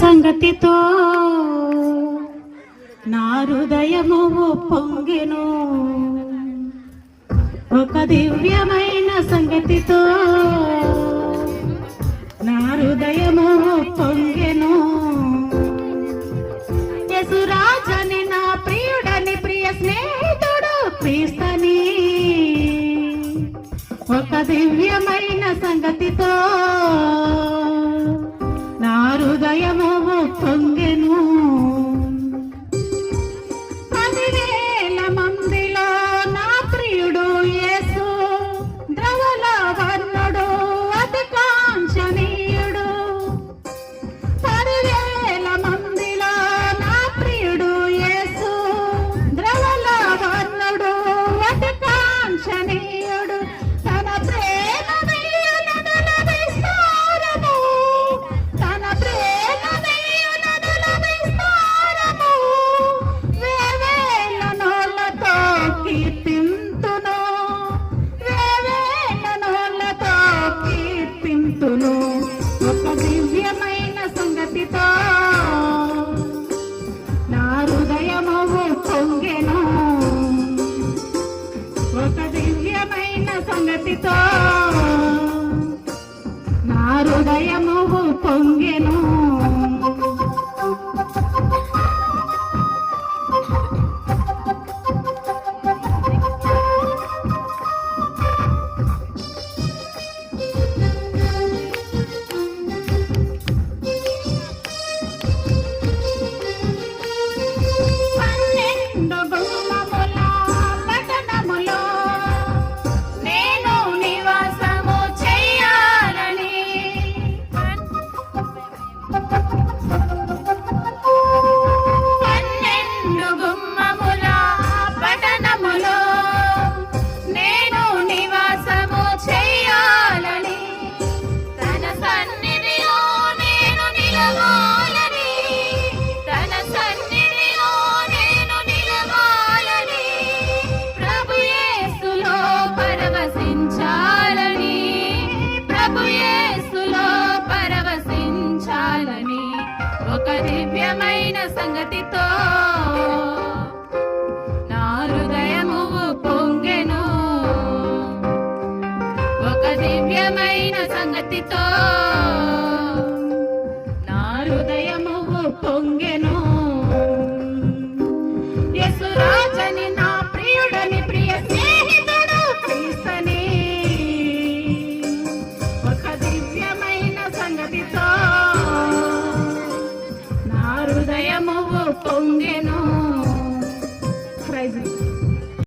సంగతితో నా హృదయము పొంగెను. ఒక దివ్యమైన సంగతితో నా హృదయము పొంగెను. యేసురాజని నా ప్రియుడని ప్రియ స్నేహితుడు క్రీస్తని ఒక దివ్యమైన సంగతితో నా హృదయము పొంగెను. 10,000 మందిలో నా ప్రియుడు యేసు ద్రవల వర్ణుడు అతి కాంక్షణీయుడు. 10,000 మందిలో నా ప్రియుడు యేసు ద్రవల వర్ణుడు అతి కాంక్షణీయుడు. తన ప్రేమ వెయ్యునదుల విస్తారము, తన ప్రేమ వెయ్యునదుల విస్తారము. వేవేల నోళ్ళతో కీర్తింతును, వేవేల నోళ్ళతో కీర్తింతును. ఒక దివ్యమైన సంగతితో నా హృదయము పొంగెను. ఒక దివ్యమైన సంగతితో నా హృదయము పొంగెను. ఒక దివ్యమైన సంగతితో నా హృదయము పొంగెను. ఒక దివ్యమైన సంగతితో నా హృదయము పొంగెను. యేసురాజని నా ప్రియుడని ప్రియ స్నేహితుడు క్రీస్తని ఒక దివ్యమైన సంగతితో హృదయము పొంగెను.